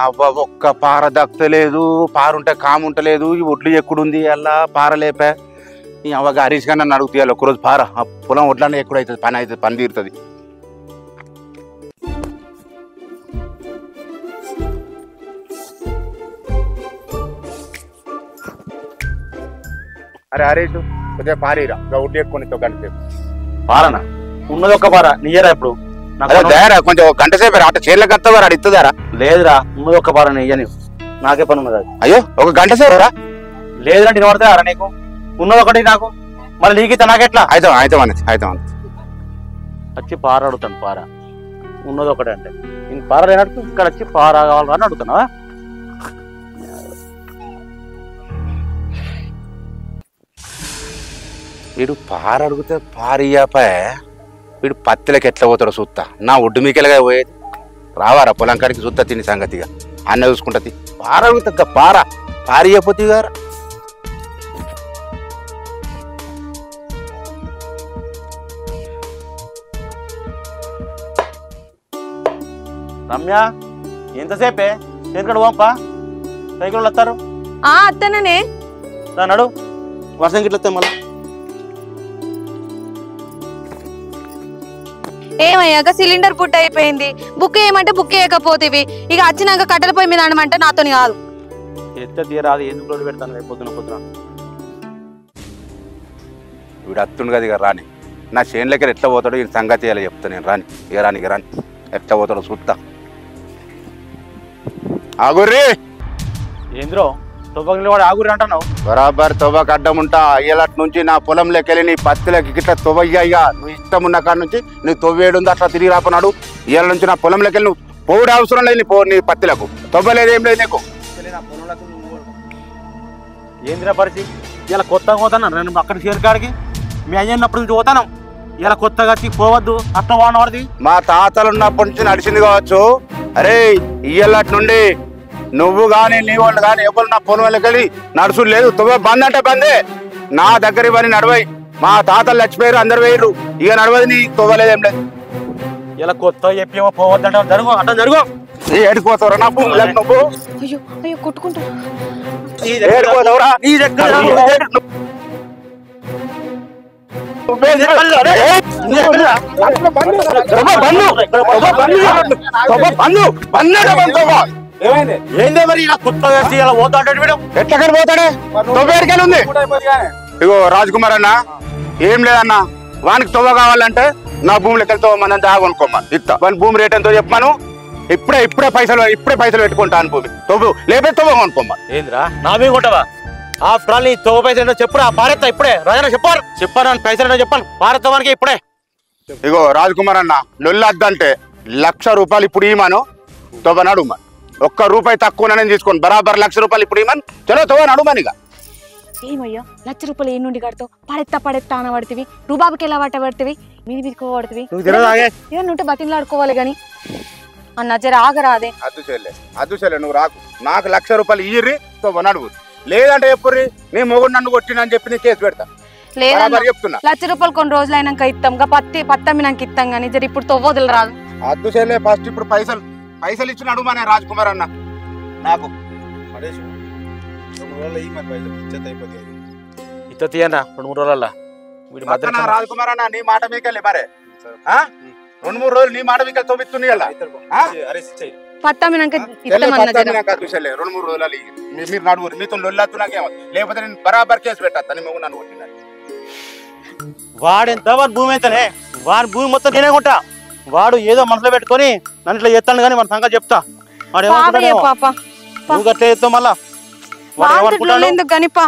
అవ్వ ఒక్క పార దక్కలేదు, పారుంటే కాముంటలేదు. ఈ ఒడ్లు ఎక్కడుంది అలా పార లేపా. ఈ అవ్వగా హరీష్ గారు నన్ను అడుగుతాయి ఒక్కరోజు పార ఆ పొలం ఒడ్లనే ఎక్కడైతుంది, పని అవుతుంది, పని తీరుతుంది. అరే హరీష్ కొద్దిగా పారీరా, ఒడ్లు ఎక్కువ గంట సేపు. పారనా ఉన్నది ఒక్క పార నీయరా ఇప్పుడు కొంచెం గంట సేపు అట్ట చీరలకు వస్తావారు అడి ఇస్తుందారా? లేదురా ఉన్నది ఒక్క పార నీయని నాకే పని ఉన్నది. అయ్యో ఒక గంట సేపు రా. లేదురా నేను పడతారా నీకు ఉన్నది ఒకటి నాకు మళ్ళీ నీకు నాకెట్లా అయితే అయితే అయితే వచ్చి పార అడుగుతాను. పార ఉన్నది ఒకటి అంటే నేను పార లేనట్టు ఇక్కడ వచ్చి పార కావాలని అని అడుగుతున్నావా? వీడు పార అడిగితే పారియాపా, వీడు పత్తిలకి ఎట్లా పోతాడో చూస్తా. నా ఒడ్డు మీకెలాగా పోయేది రావారా పొలం కాడికి చూస్తా తిని సంగతిగా అన్న చూసుకుంటుంది. పార అడుగుతా పార పారియపోతే గారు. రమ్య ఎంతసేపే చేతికడు పోంపా, సైకిల్ వస్తారు అత్తనే నడు వర్షం గిట్ల వస్తే మళ్ళీ ఏమయ్యాక సిలిండర్ పుట్ అయిపోయింది. బుక్ చేయమంటే బుక్ చేయకపోతేవి. ఇక వచ్చినాక కట్టెల పొయ్యి మీద అనమంటే నాతోని కాదు. ఎత్త తీరాదు ఎందుకు రోజు పెడతాను రేపు పొద్దున. వీడు అత్తుండు కదా ఇక రాని. నా చేనులకి ఎట్లా పోతాడో ఈ సంగతి ఇలా చెప్తా నేను. రాని ఇక రాని ఇక రాని ఎట్లా పోతాడో చూస్తా. ఆగుర్రీ ఏంద్రో తువ్వకి వాడు ఆగురి అంటున్నావు. బరాబర్ తొవ్వకు అడ్డం ఉంటా. అయ్యేలటి నుంచి నా పొలంలోకి వెళ్ళి నీ పత్తిలకి ఇట్లా తొవ్వయ్యా. నువ్వు ఇష్టం ఉన్న కాడ నుంచి నీ తొవ్వేడుంది అట్లా తిరిగి రాపన్నాడు. ఇవాళ నుంచి నా పొలంలోకి వెళ్ళి నువ్వు పోవుడు అవసరం లేదు. నీ పత్తిలకు తొవ్వలేదు, ఏం లేదు నీకు. ఏంద్రా పరిస్థితి ఇలా కొత్తగా పోతాను నేను అక్కడికి చేరుకాడికి. మీ అయ్యన్నప్పటి నుంచి పోతాను. ఇలా కొత్తగా పోవద్దు అట్లా వాడది. మా తాతలు ఉన్నప్పటి నుంచి నడిచింది కావచ్చు. అరే ఇయ్యలటి నుండి నువ్వు గాని నీ వాళ్ళు గాని ఎవరు నా పొలం వెళ్ళి నడుచుడు లేదు. తొవ్వ బంద్ అంటే బందే. నా దగ్గర ఇవన్నీ నడవై. మా తాతలు చచ్చిపోయారు, అందరు వేయరు. ఇక నడవది నీ తొవ్వలేదు, ఏం లేదు. ఇలా కొత్త చెప్పేమో పోవద్దంటే జరుగు అట్లా జరుగు. ఏడిపోతావురా నా భూములకు నువ్వు? అయ్యో అయ్యో కొట్టుకుంటా. ఏడిపోతావురా? ఏందే మరి ఇలా కొత్తగా ఇలా పోతాడు ఎట్లకని పోతాడే? తొవ్వేడికెళ్ళి ఉంది. ఇగో రాజ్ కుమార్ అన్న, ఏం లేదన్నా, వానికి తొవ్వ కావాలంటే నా భూమిలోకి వెళ్తే మనం దాగా కొనుక్కోమా ఇస్తా. వాని భూమి రేట్ ఎంతో చెప్పాను. ఇప్పుడే పైసలు పెట్టుకుంటాను. భూమి తొవ్వు లేకపోతే తొవ్వ కొనుక్కోమా. ఏంద్రా నా మీద కొట్టవా? ఆఫ్టర్ ఆల్ నీ తొవ్వ పైసలు చెప్పురా పారెత్తా ఇప్పుడే. రాజా చెప్పాను పైసలు చెప్పాను పారెత్తవానికి ఇప్పుడే. ఇగో రాజ్ కుమార్ అన్న, లొల్లద్దంటే 1,00,000 రూపాయలు ఇప్పుడు ఇవ్వను. తొవ్వ నడుమని. ₹1 తక్కువ నేను తీసుకోండి. బరాబర్ ₹1,00,000 ఇప్పుడు ఇవ్వను. చలో తొవ్వ నడుమని. ఇక ఏమయ్యా ₹1,00,000 ఏ నుండి కడతావు? పడెత్తా అనబడితివి. రూబాబుకి ఎలా పట్టబడితివి? మీది మీదకోబడితివి. ఏమన్నా ఉంటే బతిలాడుకోవాలి గాని అన్న జర ఆగరాదే. అద్దు చెల్లె నువ్వు రాకు. నాకు ₹1,00,000 ఇయ్యి తొవ్వ నడువు. లేదంటే ఎప్పుడు నీ మొగుడు నన్ను కొట్టినని చెప్పి నీ కేసు పెడతా. లేదన్నా ₹1,00,000 కొన్ని రోజులు అయినాక ఇస్తాం. పత్తమ్మినాక ఇస్తాం గానీ జర ఇప్పుడు తొవ్వదులు రాదు. అద్దు చెల్లె ఫస్ట్ ఇప్పుడు పైసలు ఇచ్చి నడుమనే రాజ్ కుమార్ అన్న. నాకు ఇత తీయనా 2-3 రోజుల రాజ్ కుమార్ అన్న, నీ మాట మీకెళ్ళి మరే 2-3 రోజులు నీ మాట మీకెళ్ళి తొమ్మిది పత్తమ్మినాక 2-3 రోజులు మీరు నడువురు. మీతో లొల్లద్దు నాకేమో. లేకపోతే నేను బరాబర్ కేసు పెట్టా. నీ మొగ్గు నన్ను కొట్టిన వాడెంత వాడి భూమి అయితేనే వాడి భూమి మొత్తం నేనే కొంటా. వాడు ఏదో మనసులో పెట్టుకొని నన్ను ఇట్లా చేస్తాను కానీ మన సంగతి చెప్తా. వాడు నువ్వు అట్లా చేస్తావు మళ్ళా ఎందుకు గనిపా.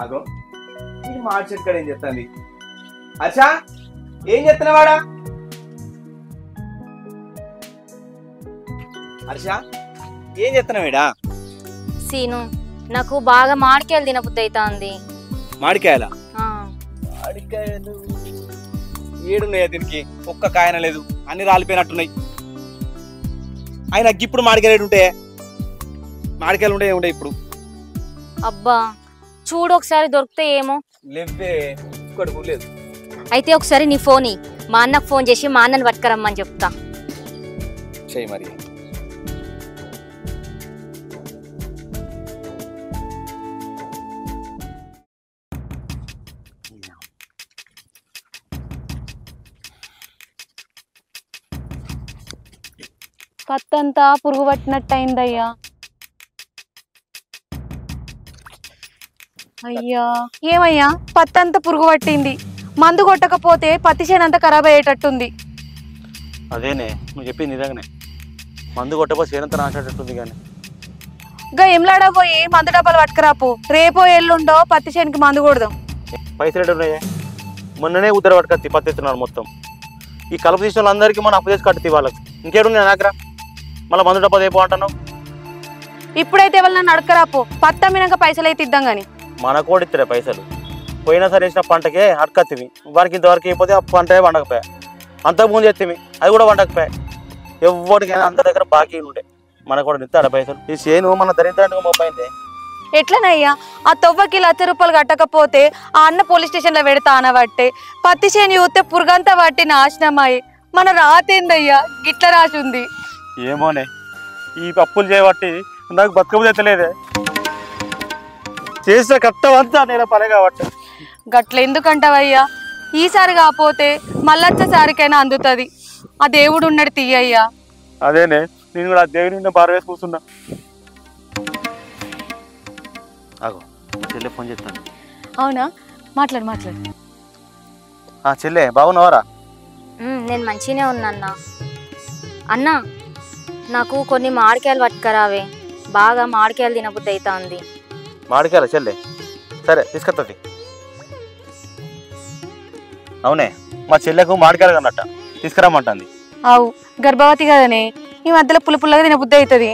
అగో ఈ మార్చెట్ కాడ ఏం చెప్తాంది? అచ్చా ఏం చెప్తున్నావాడా? హర్ష ఏం చేస్తున్నావు ఈడ? సీను నాకు బాగా మామిడికాయలు తినబుద్ధి అవుతుంది. మామిడికాయల మామిడికాయలు ఏడున్నాయా దీనికి? ఒక్క కాయన లేదు, అన్ని రాలిపోయినట్టున్నాయి. ఆయన ఇప్పుడు మామిడికాయలు ఉంటే మామిడికాయలు ఉంటే ఏముండే ఇప్పుడు? అబ్బా చూడు ఒకసారి దొరికితే ఏమో. లేవే ఒక్కడు లేదు. అయితే ఒకసారి నీ ఫోన్ మా అన్నకు ఫోన్ చేసి మా అన్నని పట్టుకరమ్మని చెప్తా. చెయ్యి మరి. పత్తంతా పురుగు పట్టినట్టు అయిందయ్యా. అయ్యా ఏమయ్యా పత్తంతా పురుగు పట్టింది. మందు కొట్టకపోతే పత్తి చేను అంతా ఖరాబ్ అయ్యేటట్టుంది. అదేనే నువ్వు చెప్పింది నిజంగానే. మందు కొట్టపో చేనంతా నాచేటట్టుంది. కానీ ఇంకా ఎంలాడా పోయి మందు డబ్బాలు పట్టుకురాపు. రేపో ఎల్లుండో పత్తి చేనుకి మందు కొడదాం. పైసలు ఎటు ఉన్నాయే? మొన్ననే ఉద్దర పట్టుకొచ్చి పత్తి ఎత్తున్నారు మొత్తం. ఈ కలుపు తీసిన వాళ్ళందరికీ మనం అప్పు చేసి కట్టుతీ వాళ్ళకి. ఇంకేడున్నాయి నాకరా? మళ్ళీ మందు డబ్బా రేపు అంటున్నావు. ఇప్పుడైతే వాళ్ళని అడకరాపు. పత్తి అమ్మినాక పైసలు అయితే ఇద్దాం గాని. మన కూడా ఇస్తారే పైసలు. పోయినా సరే వేసిన పంటకే అడకత్తివి. వారికి ఇంతవరకు అయిపోతే ఆ పంట వండకపోయా. అంతకుముందు ఎత్తివి అది కూడా వండకపోయా. ఎవరికైనా అందరి దగ్గర బాకీ ఉండే. మనకు కూడా ఇస్తాడు పైసలు. ఈ చేను మన దరిద్రానికి మోపైందే. ఎట్లనయ్యా ఆ తొవ్వకి ₹1,00,000 కట్టకపోతే ఆ అన్న పోలీస్ స్టేషన్ లో పెడతా అనబట్టే పత్తి చేను చూస్తే పురుగంతా పట్టి నాశనమాయి. మన రాతేందయ్యా గిట్ల రాసి ఉంది. ఏమోనే ఈ అప్పులు చేయబట్టి నాకు బతుకబుద్ధి ఎత్తలేదే. చేసిన కట్టమంతా నేను పని కాబట్టి. గట్ల ఎందుకంటావయ్యా? ఈసారి కాకపోతే మళ్ళొచ్చసారికైనా అందుతుంది. ఆ దేవుడు ఉన్నాడు తీయ్యా. అదేనే నేను కూడా ఆ దేవుని నిన్న బార వేసి కూర్చున్నా. ఆగో చెల్లె ఫోన్ చేస్తాను. అవునా మాట్లాడు మాట్లాడు. చెల్లె బాగున్నావారా? నేను మంచిగానే ఉన్నా అన్న. నాకు కొన్ని మామిడికాయలు పట్టుకరావే. బాగా మామిడికాయలు తినబుద్ధి అవుతుంది. మామిడికాయల చెల్లె సరే తీసుకొస్తుంది. అవునే మా చెల్లెకు మామిడికాయలు అన్నట్ట తీసుకురమ్మంటుంది. అవు గర్భవతి కదనే ఈ మధ్యలో పుల్లగా తినబుద్ధి అవుతుంది.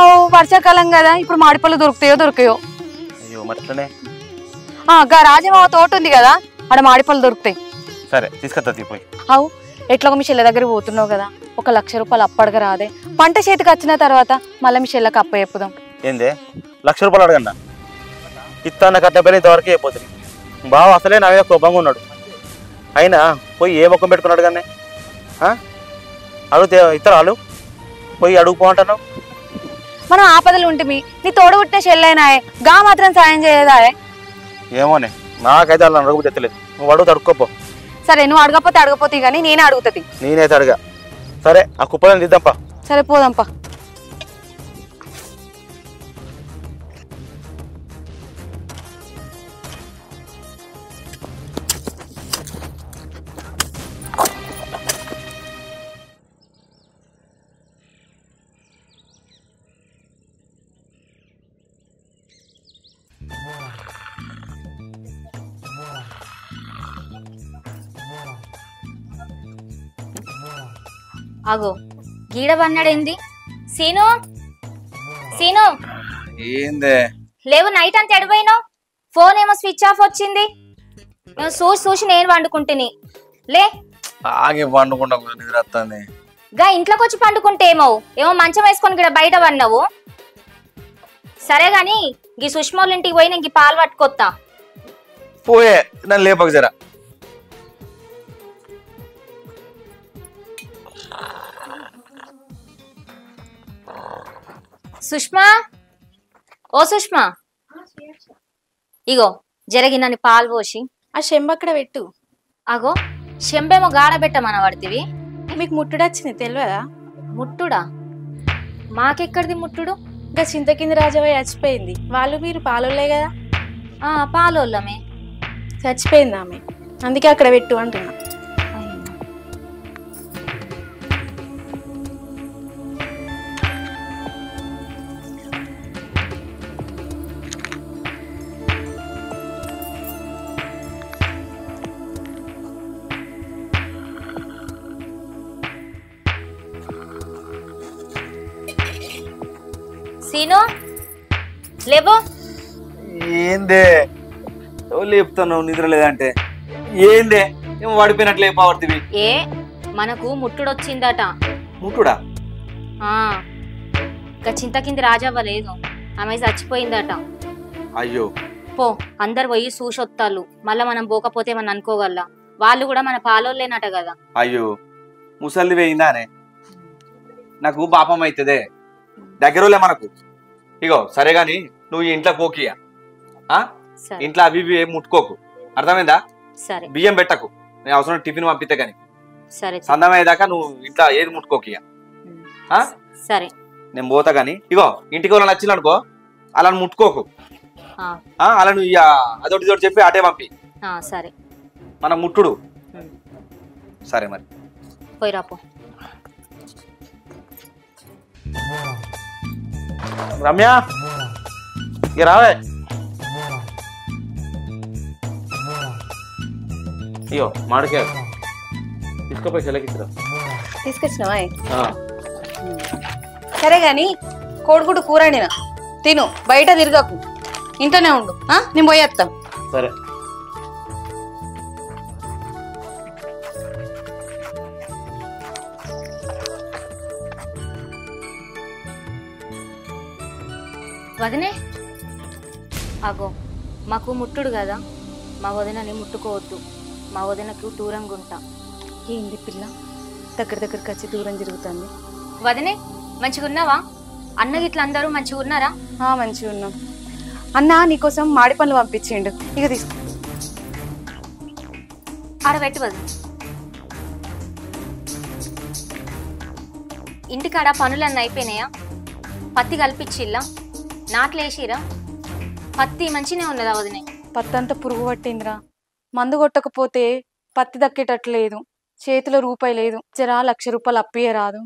అవు వర్షాకాలం కదా ఇప్పుడు మామిడిపళ్ళు దొరుకుతాయో. అయ్యో మట్లనే. రాజమావ తోట ఉంది కదా ఆడ మామిడిపళ్ళు దొరుకుతాయి. సరే తీసుకొస్తుంది పోయి. అవు ఎట్లా మీ చెల్లె దగ్గర పోతున్నావు కదా ఒక ₹1,00,000 అప్పడగా రాదే. పంట చేతికి వచ్చిన తర్వాత మళ్ళీ మీ చెల్లెకి అప్ప చెప్పుదాం. ఏందే ₹1,00,000 అడగన్నా? ఇస్తాన్న కట్టపైన ఇంతవరకు అయిపోతుంది. బావ అసలే నా మీద కోపంగా ఉన్నాడు. అయినా పోయి ఏ ముఖం పెట్టుకున్నాడు కానీ అడుగుతే ఇతర వాళ్ళు పోయి అడుగుపోంటున్నావు. మనం ఆపదలు ఉంటుంది. నీ తోడు పుట్టిన చెల్లెనాయే గా మాత్రం సాయం చేయదా? ఏమోనే నాకైతే అలా అడుగు తెత్తలేదు. నువ్వు అడుగుతా అడుక్కోపో. సరే నువ్వు అడగపోతే కానీ నేనే అడుగుతుంది. నేనైతే అడగా. సరే ఆ కుప్పలను తీద్దాంపా. సరే పోదాంపా. అగో గీడ పన్నాడేంది? సీను సీను ఏందే లేవు. నైట్ అంతా ఎడిపోయినావు? ఫోన్ ఏమో స్విచ్ ఆఫ్ వచ్చింది. చూసి నేను వండుకుంటుని లే. ఆగి పండుకుంటా నిద్ర వస్తుంది. గా ఇంట్లోకి వచ్చి పండుకుంటే ఏమో మంచం వేసుకొని ఇక్కడ బయట పన్నావు. సరే గాని గీ సుష్మోళ్ళ ఇంటికి పోయి నేను పాలు పట్టుకొత్తా. పోయే నన్ను లేపక జరా. సుష్మా ఓ సుష్మా ఇగో జరిగినని పాలు పోసి ఆ చెంబక్కడ పెట్టు. అగో చెంబేమో గాడ పెట్టమన పడితివి. మీకు ముట్టుడు వచ్చింది తెలియదా? ముట్టుడా? మాకెక్కడిది ముట్టుడు? ఇంకా చింతకింది రాజవయ్య చచ్చిపోయింది. వాళ్ళు మీరు పాలోళ్ళే కదా. పాలోళ్ళమే. చచ్చిపోయింది ఆమె, అందుకే అక్కడ పెట్టు అంటున్నా. సీను లేవో. ఏందే లేపుతాను నిద్ర లేదంటే ఏందే ఏమో పడిపోయినట్లే పావర్తివి. ఏ మనకు ముట్టుడొచ్చిందట. ముట్టుడా? ఇంకా చింతకింది రాజవ్వలేదు, ఆమె చచ్చిపోయిందట. అయ్యో పో అందరు పోయి చూసొత్తాళ్ళు, మళ్ళా మనం పోకపోతే మనం అనుకోగల. వాళ్ళు కూడా మన పాలోళ్ళేనట కదా. అయ్యో ముసలి వేయిందానే, నాకు పాపం అవుతుందే. దగ్గరలే మనకు. ఇగో సరే గాని నువ్వు ఇంట్లో పోకియా, ఇంట్లో అవి ఇవి ఏం ముట్టుకోకు, అర్థమైందా? సరే. బియ్యం పెట్టకు, నేను అవసరం టిఫిన్ పంపితే గాని. సరే. సందమయ్యేదాకా నువ్వు ఇంట్లో ఏది ముట్టుకోకియా. సరే నేను పోతా గాని. ఇగో ఇంటికి వాళ్ళని నచ్చింది అనుకో, అలా ముట్టుకోకు. అలా నువ్వు అదొకటి ఇదొకటి చెప్పి అటే పంపి. సరే. మనం ముట్టుడు. సరే మరి పోయి రాపో. రమ్య ఇక రావే. అయ్యో మాడికాయ తీసుకుపోయి చెల్లకిచ్చిరా. తీసుకొచ్చినావా? సరే గాని కోడిగుడ్డు కూర వండినా తిను, బయట తిరగకు, ఇంట్లోనే ఉండు. నేను పోయేస్తా. సరే. వదినే అగో మాకు ముట్టుడు కదా, మా వదినని ముట్టుకోవద్దు, మా వదినకు దూరంగా ఉంటా. ఏంది పిల్ల దగ్గర దగ్గరికి వచ్చి దూరం తిరుగుతుంది? వదినే మంచిగా ఉన్నావా? అన్న గిట్ల అందరూ మంచిగా ఉన్నారా? మంచిగా ఉన్నాం. అన్న నీకోసం మాడి పండ్లు పంపించిండు, ఇక తీసుకో. ఆడబెట్టి వదిన. ఇంటికాడ పనులన్నీ అయిపోయినాయా? పత్తి కల్పించిల్లా? నాట్లు వేసిరా? పత్తి మంచినే ఉన్నదా వదినే? పత్తి అంతా పురుగు పట్టిందిరా, మందు కొట్టకపోతే పత్తి దక్కేటట్లేదు, చేతిలో రూపాయి లేదు. జరా 1,00,000 రూపాయలు అప్పియే రాదు.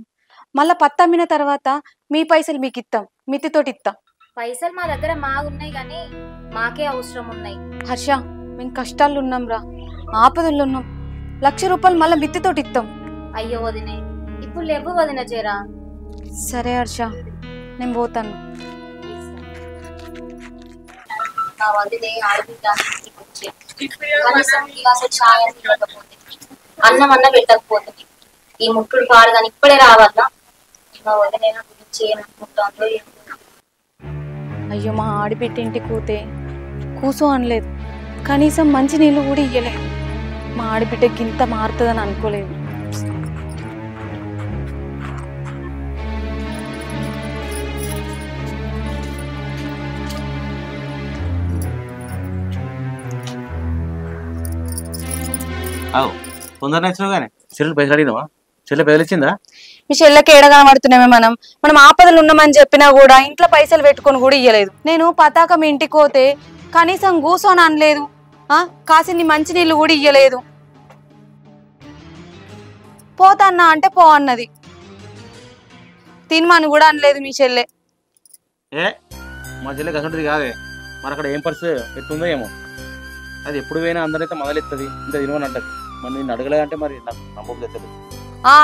మళ్ళా పత్తి అమ్మిన తర్వాత మీ పైసలు మీకు ఇస్తాం, మితితోటి ఇస్తాం. పైసలు మా దగ్గర ఉన్నాయి కానీ మాకే అవసరం ఉన్నాయి. హర్ష మేము కష్టాల్లో ఉన్నాం రా, ఆపదల్లో ఉన్నాం. 1,00,000 రూపాయలు మళ్ళీ మిత్తితోటి ఇస్తాం. అయ్యో వదినే ఇప్పుడు లేవు వదిన జరా. సరే హర్ష నేను పోతాను. అన్నం అన్న పెట్టకపోతుంది, ఈ ముట్టుడు పాడు కానీ ఇప్పుడే రావాలా? మా వదిన గురించి ఏమనుకుంటుందో. అయ్యో మా ఆడిబిడ్డ ఇంటికి పోతే కూసో అనలేదు, కనీసం మంచి నీళ్ళు కూడా ఇయ్యలేదు. మా ఆడిబిడ్డకి ఇంత మారుతుందని అనుకోలేదు. తొందరగా వచ్చినావు కానీ చెల్లెలు పైసలు అడిగినావా? చెల్లె బెదిరించిందా? మీ చెల్లెకి ఏడగా పడుతున్నామే, మనం ఆపదలు ఉన్నామని చెప్పినా కూడా ఇంట్లో పైసలు పెట్టుకొని కూడా ఇయ్యలేదు. నేను పతాకం ఇంటికి పోతే కనీసం కూసోని అనలేదు, కాసిన్ని మంచి నీళ్ళు కూడా ఇయ్యలేదు. పోతన్నా అంటే పో అన్నది, తినమని కూడా అనలేదు మీ చెల్లె. మా చెల్లెకి అసలు కాదే, మరి అక్కడ ఏం పరిస్థితి ఎట్టుందో ఏమో. అది ఎప్పుడు పోయినా అందరైతే మొదలెత్తది, ఇంత తినమని అంటది. మరి నేను అడగలేదంటే మరి నాకు నమ్మకం తెచ్చదు.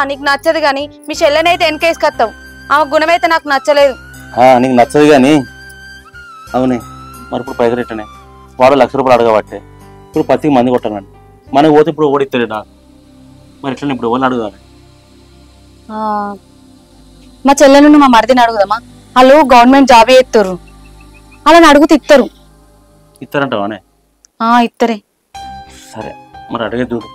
నీకు నచ్చదు కానీ మీ చెల్లెనైతే వెనకేసుకొస్తావు, ఆమె గుణమైతే నాకు నచ్చలేదు. నీకు నచ్చదు కానీ అవునే, మరి ఇప్పుడు పైసలు ఎట్టనే? వాడు 1,00,000 రూపాయలు అడగబట్టే ఇప్పుడు పత్తికి మంది కొట్టానండి. మనకు పోతే ఇప్పుడు ఓడిస్తాడు నాకు, మరి ఎట్లా ఇప్పుడు ఎవరిని అడుగుదాం? మా చెల్లెను మా మరిదిని అడుగుదామా? వాళ్ళు గవర్నమెంట్ జాబ్ చేస్తారు, వాళ్ళని అడుగుతూ ఇస్తారు. ఇస్తారంటావానే? ఇద్దరే. సరే మరి అడిగే చూడు.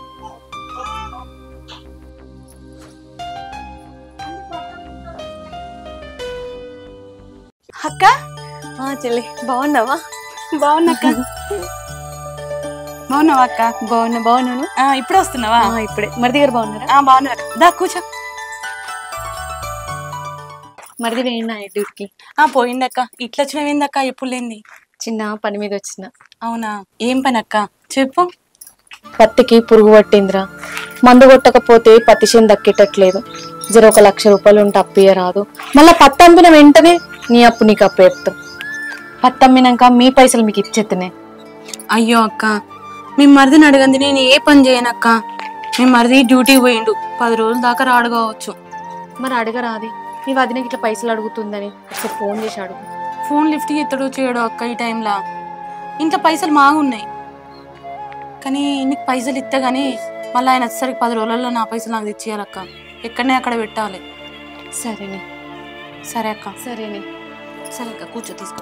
అక్క చెల్లి బాగున్నావా? బాగున్నాక. బాగున్నావా అక్క? బాగున్నాను. ఇప్పుడే వస్తున్నావా? ఇప్పుడే. మరిది గారు బాగున్నారా? బాగున్నారు. దా కూర్చో. మరిది వేయండి డ్యూటీకి. పోయిందక్క. ఇట్లా వచ్చినవేందక్క? ఎప్పుడు లేంది? చిన్న పని మీద వచ్చిన. అవునా? ఏం పని అక్క చెప్పు. పత్తికి పురుగు పట్టిందిరా, మందు కొట్టకపోతే పత్తి చేను దక్కేటట్లేదు. జర 1,00,000 రూపాయలు ఉంటే అప్పియ రాదు. మళ్ళా పత్తి అమ్మిన వెంటనే నీ అప్పు నీకు అప్పు చెప్తాం. పత్తి అమ్మినాక మీ పైసలు మీకు ఇచ్చేత్తనే. అయ్యో అక్క, మీ మరిదిని అడగంది నేను ఏ పని చేయనక్క. మీ మరిది డ్యూటీకి పోయిండు, 10 రోజుల దాకా రాడు కావచ్చు. మరి అడగరాది, నీ వదినకి ఇట్లా పైసలు అడుగుతుందని ఒకసారి ఫోన్ చేసి అడుగు. ఫోన్ లిఫ్ట్ ఎత్తడు చేయడు అక్క ఈ టైంలో. ఇంట్లో పైసలు మాగున్నాయి కానీ నీకు పైసలు ఇస్తే కానీ మళ్ళీ ఆయన వచ్చేసరికి 10 రోజులలో నా పైసలు నాకు తెచ్చేయాలక్క. ఎక్కడనే అక్కడ పెట్టాలి. సరేనే. సరే అక్క. సరేనే. సరే అక్క కూర్చో తీసుకో.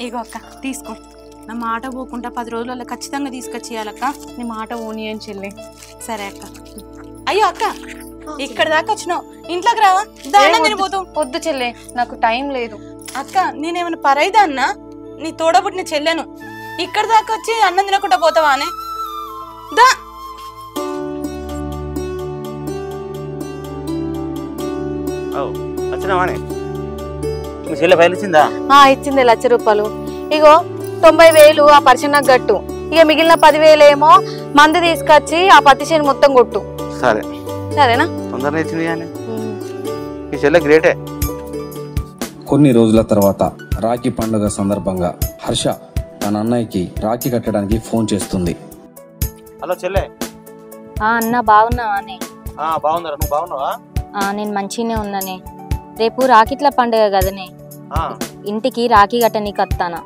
ఇగో అక్క తీసుకో. నా మాట పోకుండా 10 రోజులలో ఖచ్చితంగా తీసుకొచ్చేయాలక్క. నీ మాట ఓని అని చెల్లి. సరే అక్క. అయ్యో అక్క ఇక్కడ దాకా వచ్చినావు, ఇంట్లోకి రావా? దాన్ని తినిపోతావు. వద్దు చెల్లె, నాకు టైం లేదు. అక్క నేనేమైనా పరైదా అన్నా? నీ తోడబుట్టిన చెల్లెను ఇక్కడ దాకా వచ్చి అన్నం తినకుండా పోతావా అనే? దా వచ్చినావానే మీ చెల్లె ఫైల్ ఇచ్చిందా? ఇచ్చింది 1,00,000 రూపాయలు. ఇగో 90,000 ఆ పరిచయం గట్టు, ఇక మిగిలిన 10,000 ఏమో మంది తీసుకొచ్చి ఆ పత్తి చేను మొత్తం కొట్టు. సరే సరేనా? తొందరగా ఇచ్చింది కానీ మీ చెల్లె గ్రేటే. కొన్ని రోజుల తర్వాత రాఖీ పండుగ సందర్భంగా హర్ష తన అన్నయ్యకి రాఖీ కట్టడానికి ఫోన్ చేస్తుంది. హలో చెల్లె. అన్న బాగున్నావానే? బాగున్నారా, నువ్వు బాగున్నావా? నేను మంచిగానే ఉన్నానే. రేపు రాఖీట్ల పండుగ కదనే, ఇంటికి రాఖీ గట్ట నీకు వస్తానా?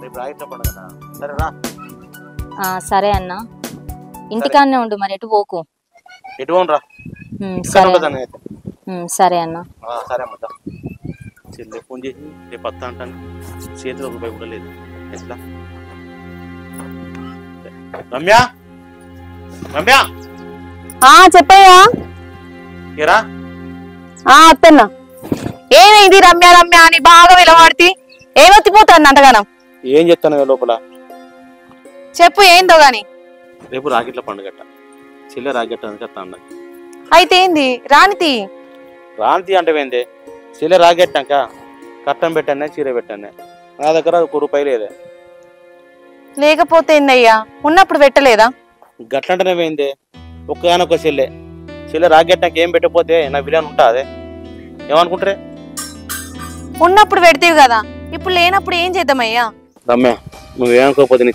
రేపు రాఖీట్ల పండుగ. సరే రా. సరే అన్న, ఇంటికాడనే ఉండు మరి, ఎటు పోకు. ఎటు పోను రా. సరే అన్న. సరే అమ్మ. చెల్లె ఫోన్ చేసి రేపు వస్తా అంటాను, చేతిలో రూపాయి కూడా లేదు. ఎట్లా? రమ్య, రమ్య చెప్పయ్యా. ఏరా అత్తన్నా. ఏమైంది రమ్య రమ్య అని బాగా విలవాడితే ఏమొత్తిపోతాను అంతగానం? ఏం చెప్తాను లోపల, చెప్పు ఏందో గాని. రేపు రాకెట్ల పండుగట, చెల్లె రాకెట్ వస్తా అన్న. అయితే ఏంది రానితి? రానితి అంటే ఏంది? చెల్లె రాకెట్టాక కట్టం పెట్టానే, చీర పెట్టానే. నా దగ్గర 1 రూపాయి లేదే. లేకపోతే ఏందయ్యా, ఉన్నప్పుడు పెట్టలేదా? గట్లంటేనే పోయింది. ఒక్కగానొక్క చెల్లె రాకెట్టాక ఏం పెట్టకపోతే నా విలువ ఉంటా? అదే ఏమనుకుంటారే? ఉన్నప్పుడు పెడతీవి కదా, ఇప్పుడు లేనప్పుడు ఏం చేద్దామయ్యా? రమ్య, నువ్వేమనుకోకపోతే నీ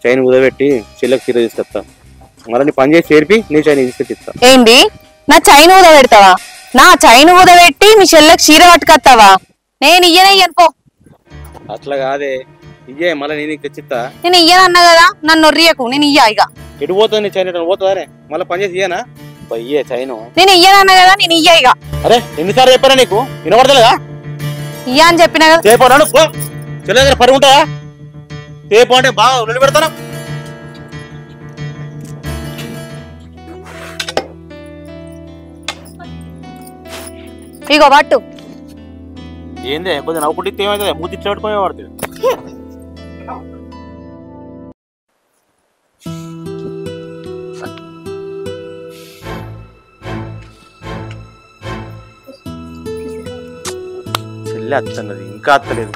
చైన్ ఉదబెట్టి చెల్లెకి చీర తీసుకొస్తా. మళ్ళీ నీ పని చేసి చేర్పి నీ చైన్ తీసుకొచ్చి ఇస్తా. ఏంది? నా చైన్ ఊద పెడతావా? నా చైన్ ఊద పెట్టి మీ చెల్లెకి చీర పట్టుకొస్తావా? నేను ఇయ్యనయ్యను పో. అట్లా కాదే, ఇయ్యే మళ్ళీ నేను తెచ్చిస్తా. నేను ఇయ్యనన్నా కదా, నన్ను నొర్రియకు. నేను ఇయ్యా ఇక. ఎటు పోతుంది నీ చైన్? ఎటు పోతుందానే? మళ్ళీ పని చేసి ఇయ్యనా? ఇయ్యే చైను. నేను ఇయ్యనన్నా కదా, నేను ఇయ్యా ఇక. అరే ఎన్నిసార్లు చెప్పారా నీకు? వినపడతలేదా? ఇయ్యా అని చెప్పినా కదా. చేపోనాడు చెల్లె దగ్గర పని ఉంటావా? చేపో అంటే బాగా ఉల్లి పెడతాను. ఇగో పట్టు. ఏందే కొద్దిగా నవ్వుకుంటే ఏమైతుంది? మూతి ఇట్లా పెట్టుకునే పడుతుంది. చెల్లె అత్తన్నది, ఇంకా అత్తలేదు.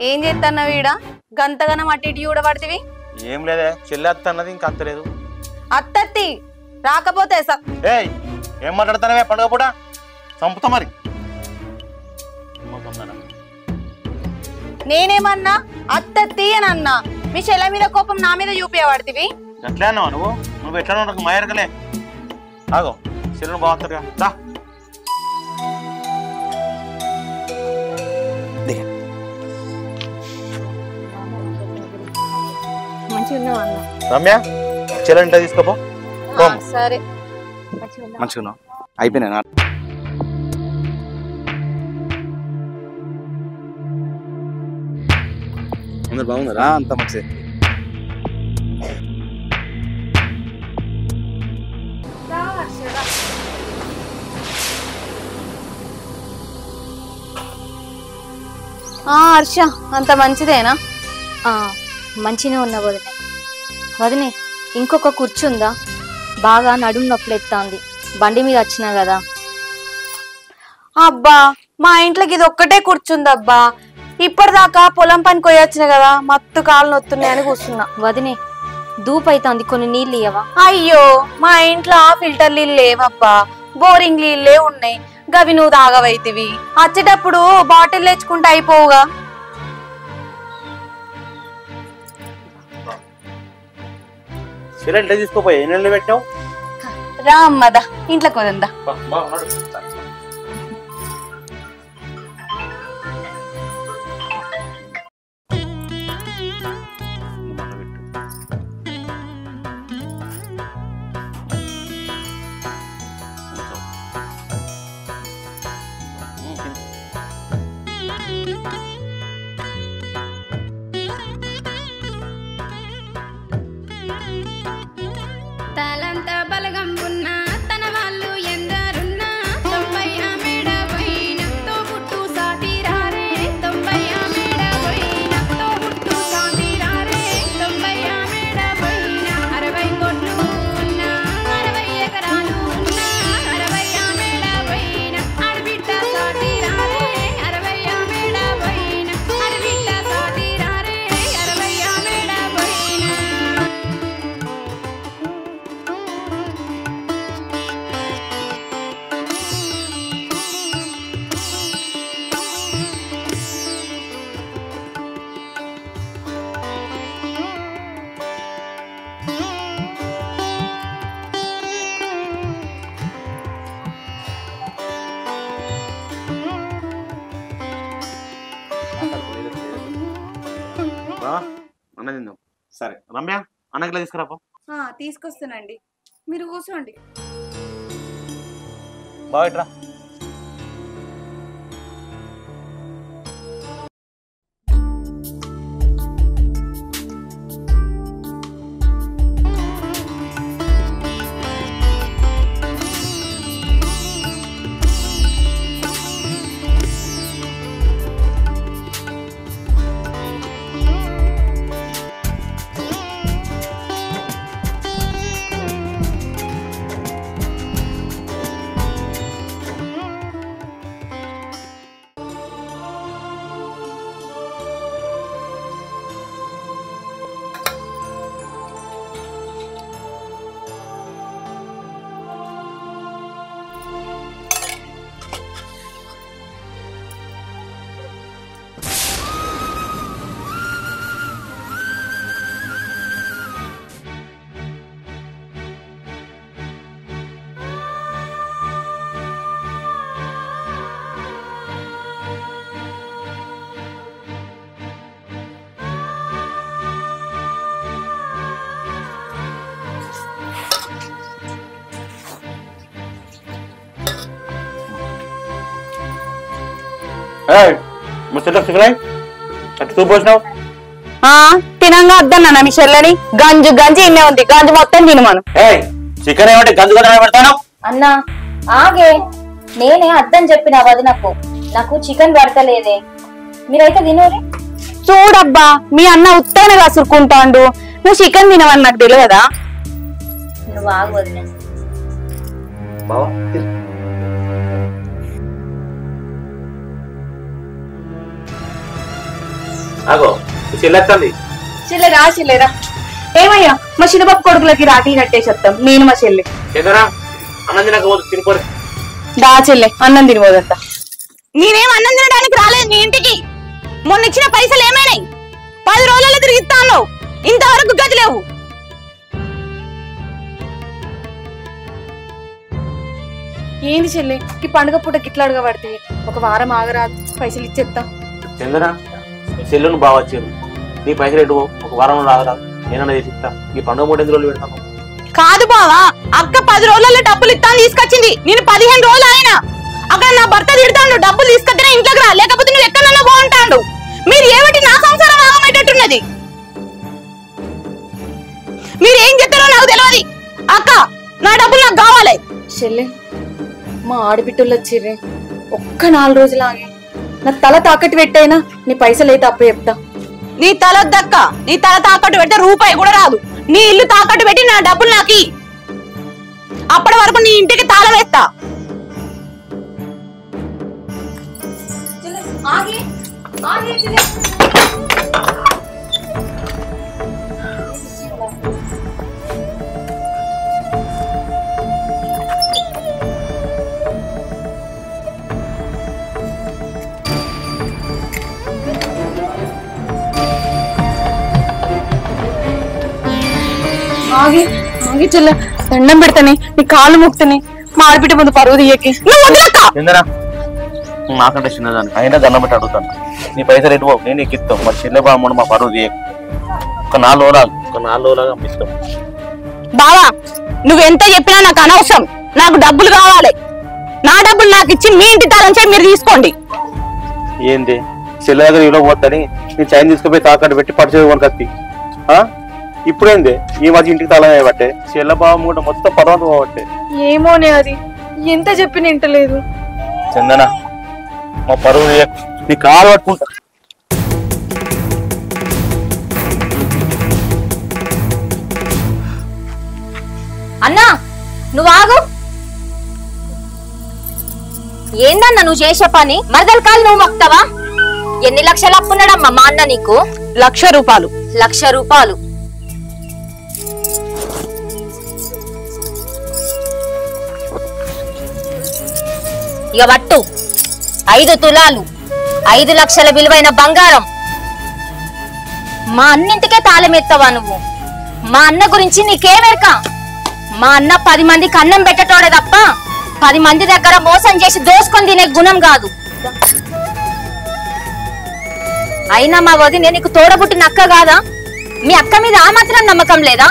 ఏం చేస్తాన్నా వీడ గంతగనం అటు ఇటు చూడబడితివి? ఏం లేదే, చెల్లె అత్త అన్నది ఇంకా అత్తలేదు. అత్తత్తి రాకపోతే ఏయ్ ఏం మాట్లాడతానవే? పండుగ పూట చంపుతా మరి. నేనేమన్నా అత్తత్తి అని అన్నా? మీ చెల్లె మీద కోపం నా మీద చూపించబడితివి? ఎట్లా అన్నావు నువ్వు ఎట్లా నాకు మాయరకలే. ఆగో చెల్లెను బాగుంటుందిగా. రమ్య చెల్లెంట తీసుకోపో. సరే మంచిగా అయిపోయినా? అందరు బాగున్నారా? అంత మంచి. హర్ష అంత మంచిదేనా? మంచిగా ఉన్నా వదినే. వదినే ఇంకొక కూర్చుందా? బాగా నడుము నొప్పులు ఎత్తాంది, బండి మీద వచ్చినా కదా. అబ్బా మా ఇంట్లోకి ఇది ఒక్కటే కూర్చుందబ్బా. ఇప్పటిదాకా పొలం పనికి పోయొచ్చిన కదా, మత్తు కాళ్ళు నొత్తున్నాయని కూర్చున్నా. వదినే దూపు అవుతుంది, కొన్ని నీళ్ళు ఇయ్యవా? అయ్యో మా ఇంట్లో ఫిల్టర్ నీళ్ళు లేవబ్బా, బోరింగ్ నీళ్ళే ఉన్నాయి. గవి నువ్వు తాగవైతివి, వచ్చేటప్పుడు బాటిల్ తెచ్చుకుంటే అయిపోవుగా. సిలిండర్ తీసుకోపోయి ఏ నెలలో పెట్టావు? రా అమ్మదా ఇంట్లోకి వదందా. తలంత బలగం ఉన్న తన వాళ్ళు ఎందరున్నా 90 మేడ పోయిన తో పుట్టు సాటిరారే 90 మేడ పోయిన తో పుట్టు సాటిరారే 90 మేడ పోయిన 60 కోట్లు ఉన్న 60 ఎకరాలు ఉన్న 60 మేడ పోయిన అడబిడ్డ సాటిరారే 60 మేడ పోయిన అడబిడ్డ సాటిరారే 60 మేడ పోయిన. అన్న తిందాం. సరే రమ్య అన్నగిలా తీసుకురాపో. తీసుకొస్తానండి, మీరు కూర్చోండి. బాగా తినంగా వద్దన్నా మీ చెల్లని గంజు గంజి ఇన్నే ఉంది, గంజు మొత్తం తినమను. చికెన్ ఏమంటే గంజు గంజు పెడతాను అన్నా ఆగే, నేనే అద్దని చెప్పిన వదినకు, నాకు చికెన్ పడతలేదే, మీరైతే తినోరే. చూడబ్బా మీ అన్న ఉత్తగానే కసురుకుంటాండు, నువ్వు చికెన్ తినవని నాకు తెలియదా? నువ్వు ఆగు వదిన. చిల్లరా చిల్లరా ఏమయ్యా, మా చిన్నబాబు కొడుకులకి రాఖీలు కట్టేసేస్తాం నేను మా చెల్లి. దా చెల్లె అన్నం తినబోదంత. నేనేం అన్నం తినడానికి రాలేదు మీ ఇంటికి, మొన్న ఇచ్చిన పైసలు ఏమైనాయి? 10 రోజుల్లో తిరిగిస్తాను, ఇంతవరకు గది లేవు. ఏంది చెల్లె ఈ పండుగ పూట గిట్లా అడగబడితే ఒక వారం ఆగరాదు, పైసలు ఇచ్చేస్తా. చంద్ర సెల్లును బాగా వచ్చారు, నీ పైసలు ఎటు ఒక వారం రాగరాదు, నేనన్నా చేసిస్తా. ఈ పండుగ 3 రోజులు పెడతాను. కాదు బావా, అక్క 10 రోజులలో డబ్బులు ఇస్తాను తీసుకొచ్చింది, నేను 15 రోజులు అయినా. అక్కడ నా భర్త తిడతాడు, డబ్బులు తీసుకొస్తేనే ఇంట్లోకి రా, లేకపోతే నువ్వు ఎక్కడన్నా బాగుంటాడు. మీరు ఏమిటి నా సంసారం ఆగమేటట్టున్నది? మీరు ఏం చెప్తారో నాకు తెలియదు. అక్క నా డబ్బులు నాకు కావాలి. చెల్లె మా ఆడబిడ్డలు వచ్చిర్రే, ఒక్క 4 రోజులు ఆగి నా తల తాకట్టు పెట్టైనా నీ పైసలు అయితే అప్ప చెప్తా. నీ తల దక్క, నీ తల తాకట్టు పెడితే రూపాయి కూడా రాదు. నీ ఇల్లు తాకట్టు పెట్టి నా డబ్బులు నాకి, అప్పటి వరకు నీ ఇంటికి తాళం వేస్తా. ఆగి ఆగి చెల్ల దండం పెడతానే నీ కాళ్ళు మొక్కుతానే మా ఆడబిడ్డ ముందు పరువు తీయకి నువ్వు వదిలేక ఏందరా నాకంటే చిన్నదాన్ని అయినా దండం పెట్టి అడుగుతాను నీ పైసలు ఎటు పోవు నేను నీకు ఇస్తాం మరి చిన్న బామ్మ మా పరువు తీయకు ఒక 4 రోజులాగా పంపిస్తాం. బావా నువ్వెంత చెప్పినా నాకు అనవసరం. నాకు డబ్బులు కావాలి. నా డబ్బులు నాకు ఇచ్చి మీ ఇంటి తాళం చేయి మీరు తీసుకోండి. ఏంది చెల్లె దగ్గర ఇవ్వలో పోతాని నీ చైన్ తీసుకుపోయి తాకట్టు పెట్టి పడిచేది కొనకత్తి ఇప్పుడేంది ఈ మధ్య ఇంటికి తాళం వేయబట్టే చెల్ల బావ కూడా మొత్తం పర్వంతం పోబట్టే. ఏమోనే అది ఎంత చెప్పిన ఇంటలేదు. చందన మా పరువు నీ కాలు పట్టుకుంటా. అన్నా నువ్వు ఆగు. ఏందన్నా నువ్వు చేసే పని? మరదల కాలు నువ్వు మొక్తావా? ఎన్ని లక్షలు అప్పున్నాడమ్మా మా అన్న నీకు? 1,00,000 రూపాయలు. 1,00,000 రూపాయలు. ఇక పట్టు 5 తులాలు 5 లక్షల విలువైన బంగారం. మా అన్నింటికే తాళమెత్తావా నువ్వు? మా అన్న గురించి నీకేమెరక? మా అన్న 10 మందికి అన్నం పెట్టటోడే తప్ప 10 మంది దగ్గర మోసం చేసి దోసుకొని తినే గుణం కాదు. అయినా మా వదినే నీకు తోడబుట్టిన అక్క కాదా? మీ అక్క మీద ఆ మాత్రం నమ్మకం లేదా?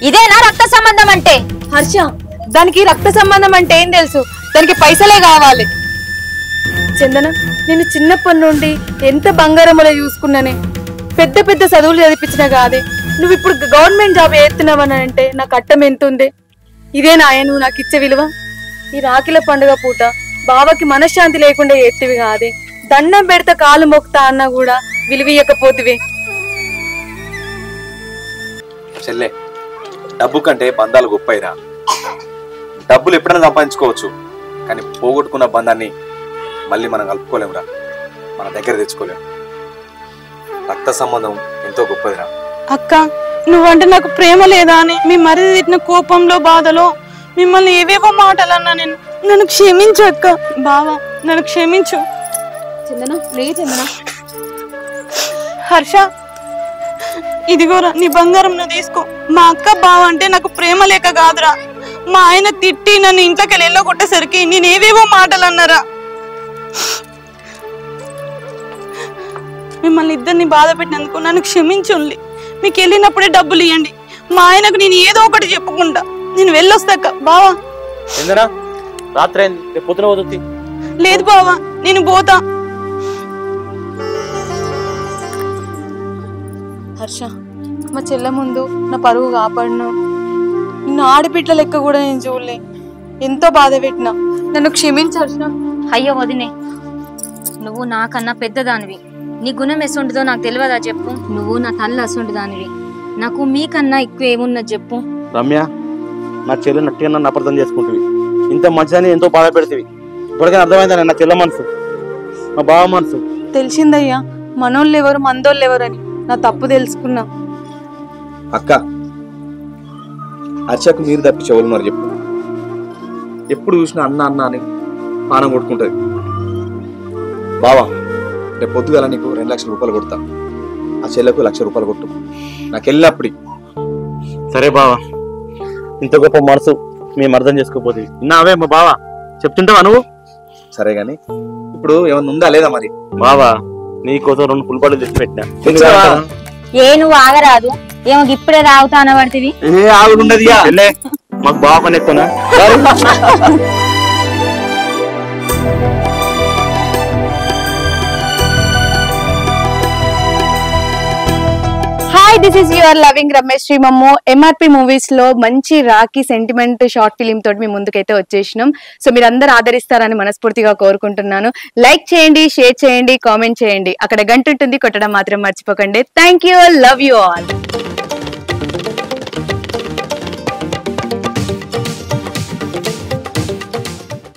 ఇదేనా రక్త సంబంధం అంటే? హర్ష దానికి రక్త సంబంధం అంటే ఏం తెలుసు? దానికి పైసలే కావాలి. చందన నేను చిన్నప్పటి నుండి ఎంత బంగారములో చూసుకున్నానే. పెద్ద పెద్ద చదువులు చదివించిన కాదే. నువ్వు ఇప్పుడు గవర్నమెంట్ జాబ్ చేస్తున్నావని అంటే నాకు అట్టం ఎంత ఉంది? ఇదే నాయ నువ్వు నాకు ఇచ్చే విలువ? ఈ రాఖీల పండుగ పూట బావకి మనశ్శాంతి లేకుండా ఎత్తివి కాదే. దండం పెడతా కాలు మొక్తా అన్నా కూడా విలువీయకపోతివి. చెల్లె డబ్బు కంటే బంధాలు గొప్పయిరా. డబ్బులు ఎప్పుడైనా సంపాదించుకోవచ్చు కానీ పోగొట్టుకున్న బంధాన్ని మళ్ళీ మనం కలుపుకోలేమురా, మన దగ్గర తెచ్చుకోలేము. రక్త సంబంధం ఎంతో గొప్పదిరా. అక్క నువ్వంటే నాకు ప్రేమ లేదా అని మీ మరిది తిట్టిన కోపంలో బాధలో మిమ్మల్ని ఏవేవో మాటలు అన్నా నేను. నన్ను క్షమించు అక్క. బావా నన్ను క్షమించు. చందన లే చందన. హర్ష ఇదిగోరా నీ బంగారం నువ్వు తీసుకో. మా అక్క బావ అంటే నాకు ప్రేమ లేక కాదురా, మా ఆయన తిట్టి నన్ను ఇంట్లోకి వెళ్ళగొట్టేసరికి నేనేవేవో మాటలు అన్నారా. మిమ్మల్ని ఇద్దరిని బాధ పెట్టినందుకు నన్ను క్షమించుండి. మీకు వెళ్ళినప్పుడే డబ్బులు ఇవ్వండి. మా ఆయనకు నేను ఏదో ఒకటి చెప్పుకుంటా. నేను వెళ్ళొస్తాక బావా. ఏందరా రాత్రి అయింది, రేపు పొద్దున పోతుంది. లేదు బావా నేను పోతా. హర్ష మా చెల్ల ముందు నా పరువు కాపాడును. నిన్ను ఆడపిట్ల లెక్క కూడా నేను చూడలే. ఎంతో బాధ పెట్టినా నన్ను క్షమించు హర్ష. అయ్యో వదినే, నువ్వు నాకన్నా పెద్దదానివి. నీ గుణం ఎసుంటిదో నాకు తెలియదా చెప్పు? నువ్వు నా తల్లి అసుంటి దానివి. నాకు మీకన్నా ఎక్కువ ఏమున్నది చెప్పు? రమ్య నా చెల్లి నట్టుగా నన్ను అపార్థం చేసుకుంటుంది. ఇంత మంచిదని ఎంతో బాధ పెడుతుంది. ఇప్పటికైనా అర్థమైందా నా చెల్ల మనసు, మా బావ మనసు? తెలిసిందయ్యా మనోళ్ళు ఎవరు మందోళ్ళు ఎవరని. నా తప్పు తెలుసుకున్నా. అక్క హర్షకు మీరు తప్పించి ఎవరున్నారు చెప్పు? ఎప్పుడు చూసినా అన్న అన్న అని పానం కొట్టుకుంటది. బావా రేపు పొద్దుగల నీకు 2 లక్షల రూపాయలు కొడతా. ఆ చెల్లకు 1,00,000 రూపాయలు కొట్టు. నాకు వెళ్ళినప్పుడు సరే బావా, ఇంత గొప్ప మనసు మేము అర్థం చేసుకోపోతే విన్నావే మా బావా, చెప్తుంటావా నువ్వు? సరే గాని ఇప్పుడు ఏమన్నా ఉందా లేదా మరి? బావా నీకోసం 2 పులిపాలు తెచ్చి పెట్టినా. ఏ నువ్వు ఆగరాదు? ఏమో ఇప్పుడే తాగుతా అనబడితివి. ఆగుండదు మాకు బావ పని ఎక్కువనా? Hi this is your loving Ramesh శ్రీమమ్ము. ఎంఆర్పి మూవీస్ లో మంచి రాఖీ సెంటిమెంట్ షార్ట్ ఫిలిం తోటి మీ ముందుకైతే వచ్చేసినాం. సో మీరు అందరు ఆదరిస్తారని మనస్ఫూర్తిగా కోరుకుంటున్నాను. లైక్ చేయండి, షేర్ చేయండి, కామెంట్ చేయండి. అక్కడ గంట ఉంటుంది, కొట్టడం మాత్రం మర్చిపోకండి. Thank you, love you all.